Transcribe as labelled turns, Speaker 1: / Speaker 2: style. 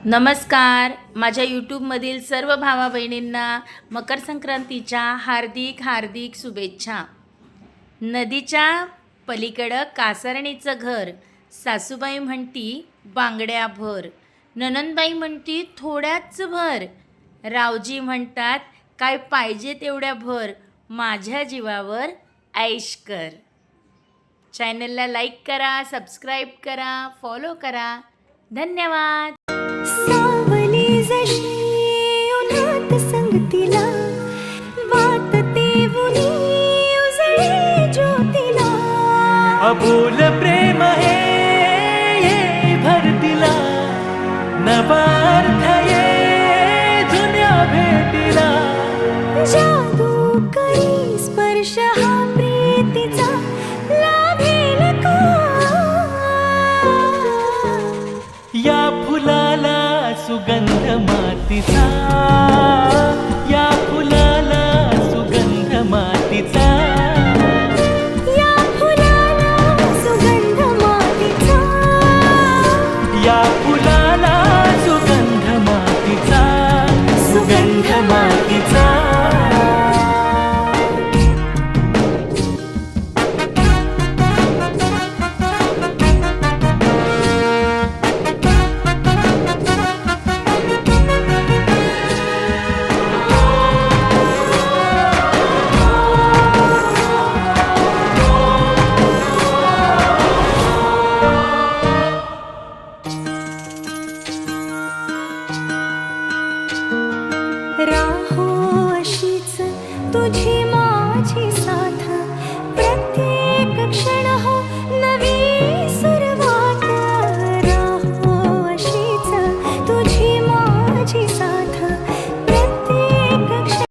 Speaker 1: नमस्कार. माझ्या यूट्यूबमधील सर्व भावा बहिणींना मकर संक्रांतीच्या हार्दिक हार्दिक शुभेच्छा. नदीच्या पलीकडं कासारणीचं घर. सासूबाई म्हणती बांगड्या भर, ननंदबाई म्हणती थोड्याच भर, रावजी म्हणतात काय पाहिजे तेवढ्या भर, माझ्या जीवावर ऐश कर. चॅनलला लाईक करा, सबस्क्राईब करा, फॉलो करा. धन्यवाद.
Speaker 2: सावली जशी उन्हात संगतीला, वाटते उनी उजळे ज्योतीला.
Speaker 3: अबोल प्रेम हे ये भरतीला, नवा अर्थ ये जुन्या भेटीला.
Speaker 2: जादू करी स्पर्श हा प्रीतीचा, लाभेल का
Speaker 3: या फुलाला सुगंध मातीचा, या फुलाला सुगंध मातीचा.
Speaker 2: या फुलाला सुगंध मातीचा.
Speaker 3: या फुलाला सुगंध मातीचा, सुगंध मातीचा.
Speaker 2: राहो अशीच तुझी